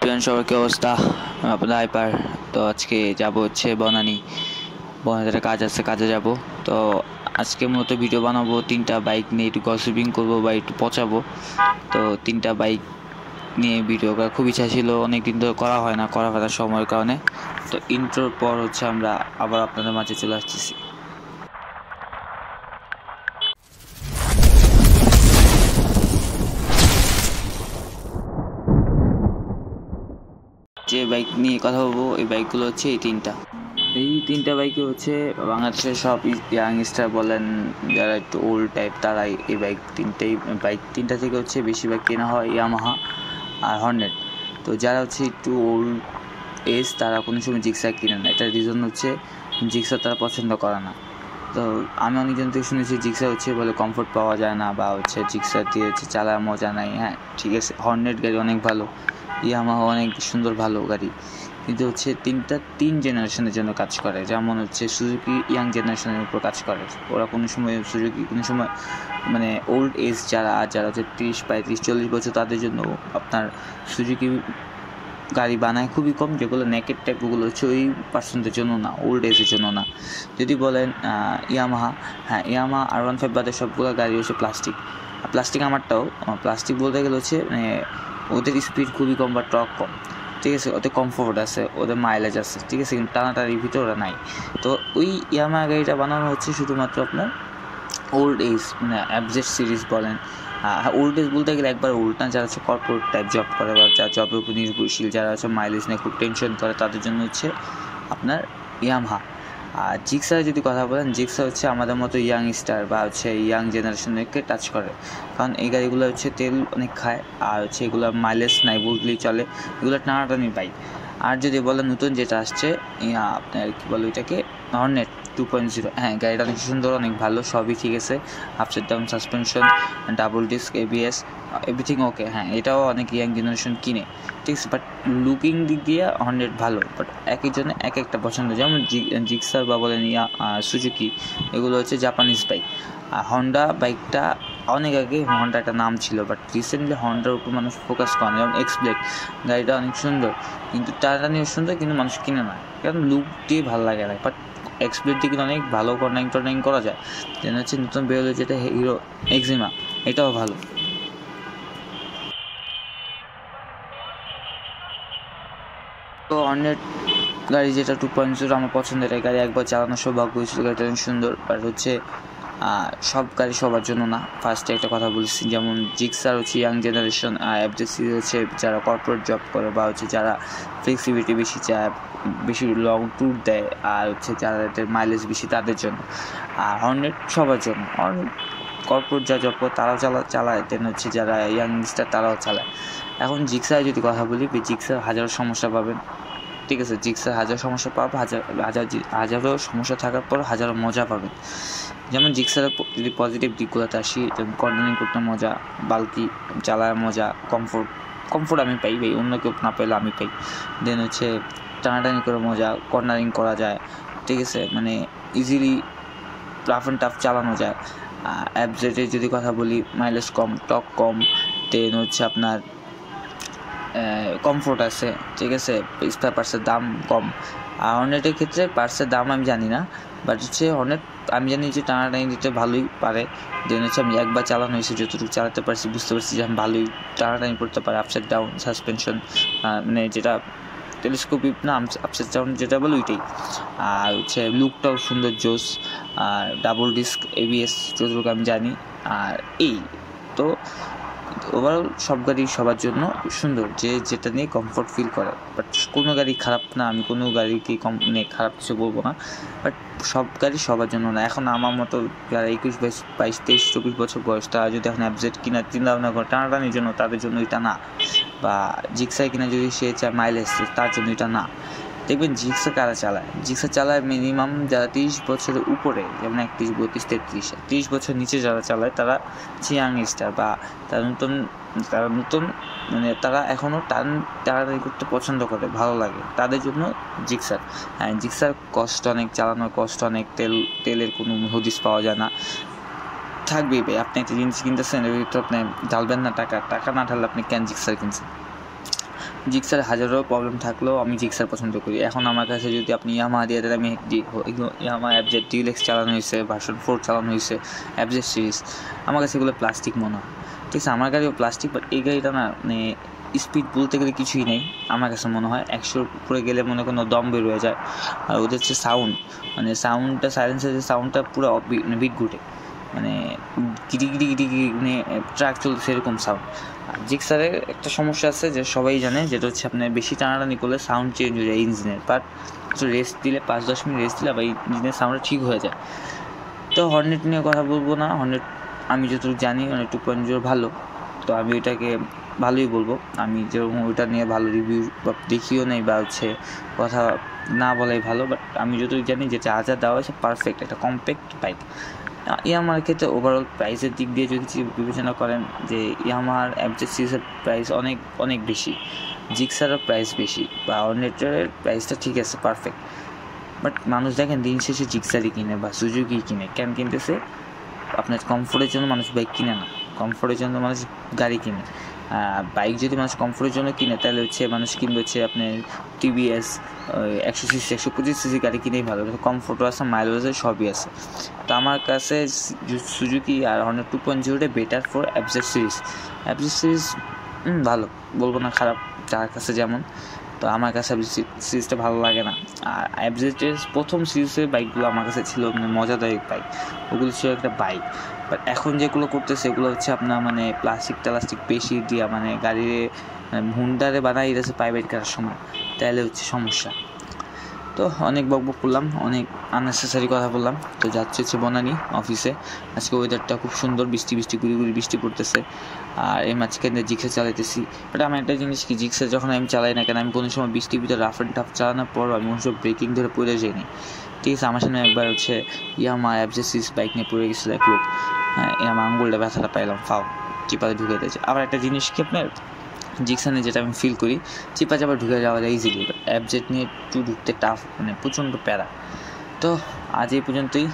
Everyone, সবার কি অবস্থা? আমি আপনাদের হাইপার। তো আজকে যাব হচ্ছে বনানীতে কাজ আছে, কাজে যাব। তো আজকে মূলত ভিডিও বানাবো, 3টা বাইক নিয়ে একটু গসিপিং করবো বা একটু পচাবো। তো 3টা বাইক নিয়ে ভিডিও করার খুব ইচ্ছা ছিল, অনেকদিন ধরে করা হয় না, করা ফেলার সময়ের কারণে। তো ইন্ট্রোর পর হচ্ছে আমরা আবার আপনাদের মাঝে চলে আসতেছি। যে বাইক নিয়ে কথা বলবো এই বাইকগুলো হচ্ছে এই তিনটা বাইকে হচ্ছে বাংলাদেশের সব ইয়াংস্টার বলেন, যারা একটু ওল্ড টাইপ, তারাই এই তিনটা থেকে হচ্ছে বেশিরভাগ কেনা হয় ইয়ামাহা আর হর্নেট। তো যারা হচ্ছে একটু ওল্ড এজ, তারা কোনো সময় জিক্সার কিনে না। এটার রিজন হচ্ছে জিক্সার তারা পছন্দ করে না। তো আমি অনেকজন থেকে শুনেছি জিক্সার হচ্ছে বলে কমফোর্ট পাওয়া যায় না, বা হচ্ছে জিক্সার দিয়ে হচ্ছে চালার মজা নাই। হ্যাঁ, ঠিক আছে, হর্নেট গাড়ি অনেক ভালো, ইয়ামাহা অনেক সুন্দর ভালো গাড়ি, কিন্তু হচ্ছে তিন জেনারেশনের জন্য কাজ করে। যেমন হচ্ছে সুজুকি ইয়াং জেনারেশনের উপর কাজ করে। ওরা কোনো সময় সুজুকি কোনো সময় মানে ওল্ড এজ যারা হচ্ছে 30, 35, 40 বছর, তাদের জন্য আপনার সুজুকি গাড়ি বানায় খুবই কম, যেগুলো নেকেড টাইপ, ওগুলো হচ্ছে ওই পার্সনদের জন্য না, ওল্ড এজের জন্য না। যদি বলেন ইয়ামাহা, হ্যাঁ, ইয়ামাহা R15 বাদে সবগুলো গাড়ি হচ্ছে প্লাস্টিক আমারটাও প্লাস্টিক বলতে গেলে হচ্ছে মানে ওদের স্পিড খুবই কম বা টর্ক কম, ঠিক আছে, ওদের কমফোর্ট আছে, ওদের মাইলেজ আছে, ঠিক আছে, কিন্তু টানাটানির ভিতরে ওরা নাই। তো ওই ইয়ামাহা গাড়িটা বানানো হচ্ছে শুধুমাত্র আপনার ওল্ড এজ, মানে অ্যাবজেট সিরিজ বলেন। ওল্ড এজ বলতে গেলে একবার ওল্ড না, যারা হচ্ছে কর্পোরেট টাইপ জব করে বা যারা জবের উপর নির্ভরশীল, যারা হচ্ছে মাইলেজ নিয়ে খুব টেনশন করে, তাদের জন্য হচ্ছে আপনার ইয়ামাহা। আর জিক্সার যদি কথা বলেন, জিক্সার হচ্ছে আমাদের মতো ইয়াং স্টার বা হচ্ছে ইয়াং জেনারেশনকে টাচ করে, কারণ এই গাড়িগুলো হচ্ছে তেল অনেক খায়, আর হচ্ছে এগুলো মাইলেজ নাই বললেই চলে, এগুলো টানাটানি বাইক। আর যদি বলেন নতুন যেটা আসছে আপনার কী বলে ওইটাকে, হর্নেট 2.0, হ্যাঁ, গাড়িটা অনেক সুন্দর, অনেক ভালো, সবই ঠিক আছে, upside down suspension, double disc, ABS, everything okay. হ্যাঁ, এটাও অনেক ইয়াং জেনারেশন কিনে, ঠিক আছে, বাট লুকিং দিক দিয়ে হর্নেট ভালো, বাট এক একজনে এক একটা পছন্দ। যেমন জিক্সার বা বলেন সুজুকি, এগুলো হচ্ছে জাপানিজ বাইক। আর হন্ডা বাইকটা অনেক আগে হন্ডা একটা নাম ছিল, বাট রিসেন্টলি হন্ডার উপর মানুষ ফোকাস করে না। যেমন এক্সব্লেড গাড়িটা অনেক সুন্দর, কিন্তু টাটানিও সুন্দর, কিন্তু মানুষ কিনে না, কারণ লুক দিয়ে ভালো লাগে না। বাট এক্সব্লেড দিয়ে কিন্তু অনেক ভালো কর্নারিং করা যায়। যেন হচ্ছে নতুন বেরোলো যেটা হিরো এক্সিমা, এটাও ভালো। তো হর্নেট গাড়ি যেটা 2.0 আমার পছন্দের গাড়ি, একবার চালানোর সৌভাগ্য হয়েছিল, গাড়িটা অনেক সুন্দর, বাট হচ্ছে সব গাড়ি সবার জন্য না। ফার্স্টে একটা কথা বলছি, যেমন জিক্সার হচ্ছে ইয়াং জেনারেশন, FJC হচ্ছে যারা কর্পোরেট জব করে বা হচ্ছে যারা ফ্লেক্সিবিলিটি বেশি চায়, বেশি লং ট্যুর দেয়, আর হচ্ছে যাদের মাইলেজ বেশি, তাদের জন্য। আর হর্নেট সবার জন্য। হর্নেট কর্পোরেট যা জব করে তারাও চালায়, দেন হচ্ছে যারা ইয়াংস্টার তারাও চালায়। এখন জিক্সার যদি কথা বলি, জিক্সার হাজারো সমস্যা পাবেন, ঠিক আছে, জিক্সার হাজার সমস্যা পাবে, হাজারো সমস্যা থাকার পর হাজারো মজা পাবেন। যেমন জিক্সারের যদি পজিটিভ দিকগুলোতে আসি, যেমন কর্নারিং করতে মজা, বাল্কি চালায় মজা, কমফোর্ট আমি পাই, অন্য কেউ না পেলে আমি পাই। দেন হচ্ছে টানাটানি করে মজা, কর্নারিং করা যায়, ঠিক আছে, মানে ইজিলি রাফ অ্যান্ড টাফ চালানো যায়। অ্যাবজেটের যদি কথা বলি, মাইলেজ কম, টক কম, দেন হচ্ছে আপনার কমফোর্ট আছে, ঠিক আছে, স্পেয়ার পার্টসের দাম কম। আর হর্নেটের ক্ষেত্রে পার্টসের দাম আমি জানি না, বাট হচ্ছে হর্নেট আমি জানি যে টানাটানি দিতে ভালোই পারে। দেন হচ্ছে আমি একবার চালানো হয়েছে, যতটুকু চালাতে পারছি বুঝতে পারছি যে আমি ভালোই টানাটানি করতে পারি। আপসাইড ডাউন সাসপেনশন, মানে যেটা টেলিস্কোপিক না, আপসাইড ডাউন যেটা বলে ওইটাই। আর হচ্ছে লুকটাও সুন্দর, জোস, আর ডাবল ডিস্ক, ABS যতটুকু আমি জানি। আর এই তো ওভারঅল সব গাড়ি সবার জন্য সুন্দর, যে যেটা নিয়ে কমফোর্ট ফিল করে। বাট কোনো গাড়ি খারাপ না, আমি কোনো গাড়িকে খারাপ কিছু বলবো না, বাট সব গাড়ি সবার জন্য না। এখন আমার মতো যারা 21, 22, 23, 24 বছর বয়স, তারা যদি এখন অ্যাবজেট কিনা চিন্তা ভাবনা করে টানাটানির জন্য, তাদের জন্য এটা না। বা জিক্সার কিনা যদি সে চায় মাইলেজ, তার জন্য এটা না। দেখবেন জিক্সার কারা চালায়, জিক্সার চালায় মিনিমাম যারা 30 বছরের উপরে, যেমন 31, 32, 33, 30 বছর নিচে যারা চালায়, তারা ইয়াং স্টার বা তারা নতুন মানে তারা এখনও টানাটানি করতে পছন্দ করে, ভালো লাগে, তাদের জন্য জিক্সার। হ্যাঁ, জিক্সার কষ্ট অনেক, চালানোর কষ্ট অনেক, তেলের কোনো হদিস পাওয়া যায় না। থাকবেই ভাই, আপনি একটা জিনিস কিনতেছেন, এর ভিতরে আপনি ঢালবেন না টাকা না ঢাললে আপনি কেন জিক্সার কিনছেন? জিক্সার হাজারো প্রবলেম থাকলেও আমি জিক্সার পছন্দ করি। এখন আমার কাছে যদি আপনি ইয়ামাহা দিয়ে দেন, আমি ইয়ামাহা এফজেড ডিএলএক্স চালানো হয়েছে, ভার্সন 4 চালানো হয়েছে, এফজেড সিরিজ, আমার কাছে এগুলো প্লাস্টিক মনে হয়। ঠিক আছে, আমার গাড়িও প্লাস্টিক, বাট এই গাড়িটা না মানে স্পিড বলতে গেলে কিছুই নেই আমার কাছে মনে হয়। 100 উপরে গেলে মনে কোনো দম বের হয়ে যায়। আর ওদের হচ্ছে সাউন্ড, মানে সাউন্ডটা, সাইলেন্সের যে সাউন্ডটা পুরো বিট ঘুটে, মানে গিরি গিরি গিরি গিরি, মানে ট্রাক চলছে সেরকম সাউন্ড। আর জিক্সারের একটা সমস্যা আছে যে সবাই জানে, যেটা হচ্ছে আপনার বেশি টানাটানি করলে সাউন্ড চেঞ্জ হয়ে যায় ইঞ্জিনের। বাট রেস্ট দিলে 5-10 মিনিট রেস্ট দিলে আবার ইঞ্জিনের সাউন্ডটা ঠিক হয়ে যায়। তো হর্নেট নিয়ে কথা বলবো না, হর্নেট আমি যতটুকু জানি মানে 2.0 ভালো, তো আমি ওইটাকে ভালোই বলবো। আমি যেরকম ওইটা নিয়ে ভালো রিভিউ বা দেখিও নেই বা হচ্ছে কথা না বলাই ভালো, বাট আমি যতটুকু জানি যে যা যা দেওয়া হয়েছে পারফেক্ট একটা কম্প্যাক্ট বাইক। ইয়ামাহার ক্ষেত্রে ওভারঅল প্রাইসের দিক দিয়ে যদি বিবেচনা করেন যে ইয়ামাহার এফজেড সিরিজের প্রাইস অনেক অনেক বেশি, জিক্সারের প্রাইস বেশি, বা হর্নেটের প্রাইসটা ঠিক আছে পারফেক্ট, বাট মানুষ দেখেন দিন শেষে জিক্সারই কিনে বা সুজুকি কিনে। কেন কিনতেছে? আপনার কমফোর্টের জন্য মানুষ বাইক কিনে না, কমফোর্টের জন্য মানুষ গাড়ি কিনে। বাইক যদি মানুষ কমফোর্টের জন্য কিনে তাহলে হচ্ছে মানুষ কিনবে হচ্ছে আপনার টিভিএস 100cc 125cc গাড়ি কিনেই ভালো, কমফোর্টও আছে, মাইলেজ সবই আছে। তো আমার কাছে সুজুকি আর Hornet 2.0 better for FZ series. FZ series ভালো, বলবো না খারাপ, যার কাছে যেমন। তো আমার কাছে সিরিজটা ভালো লাগে না। আর এফজেডের প্রথম সিরিজের বাইকগুলো আমার কাছে ছিল মানে মজাদায়ক বাইক, ওগুলো ছিল একটা বাইক। বাট এখন যেগুলো করতেছে এগুলো হচ্ছে আপনার মানে প্লাস্টিক বেশি দিয়া, মানে গাড়ির হুন্ডারে বানাই দিতেছে প্রাইভেট কারের সময়, তাহলে হচ্ছে সমস্যা। তো অনেক বকবক করলাম, অনেক আননেসেসারি কথা বললাম। তো যাচ্ছে হচ্ছে বনানী অফিসে। আজকে ওয়েদারটা খুব সুন্দর, বৃষ্টি গুড়ি বৃষ্টি পড়তেছে। আর এই মাঝখানে জিক্সা চালাইতেছি। বাট আমার একটা জিনিস কি, জিক্সা যখন আমি চালাই না কেন, আমি কোনো সময় বৃষ্টির ভিতরে রাফ অ্যান্ড টাফ চালানোর পর আমি কোনো সময় ব্রেকিং ধরে পড়ে যাইনি। ঠিক আছে, আমার সামনে একবার হচ্ছে ইয়ামাহা এফজেড সিরিজ বাইক নিয়ে পড়ে গেছিলো এক লোক। হ্যাঁ, আমার আঙ্গুলটা ব্যথাটা পাইলাম, ফাও চিপাতে ঢুকে দিয়েছে। আবার একটা জিনিস কি, আপনার জিক্সানে যেটা আমি ফিল করি, চিপা চাপা ঢুকে যাওয়া যায় ইজিলি, এফজেড নিয়ে একটু ঢুকতে টাফ, মানে প্রচণ্ড প্যারা। তো আজ এই পর্যন্তই।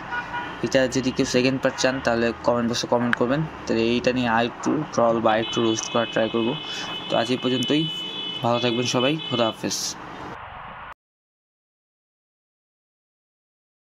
এটা যদি কেউ সেকেন্ড পার্ট চান তাহলে কমেন্ট বক্সে কমেন্ট করবেন, তাহলে এইটা নিয়ে আরেকটু ট্রল বা আরেকটু রোস্ট করার ট্রাই করবো। তো আজ এই পর্যন্তই, ভালো থাকবেন সবাই, খোদা হাফেজ।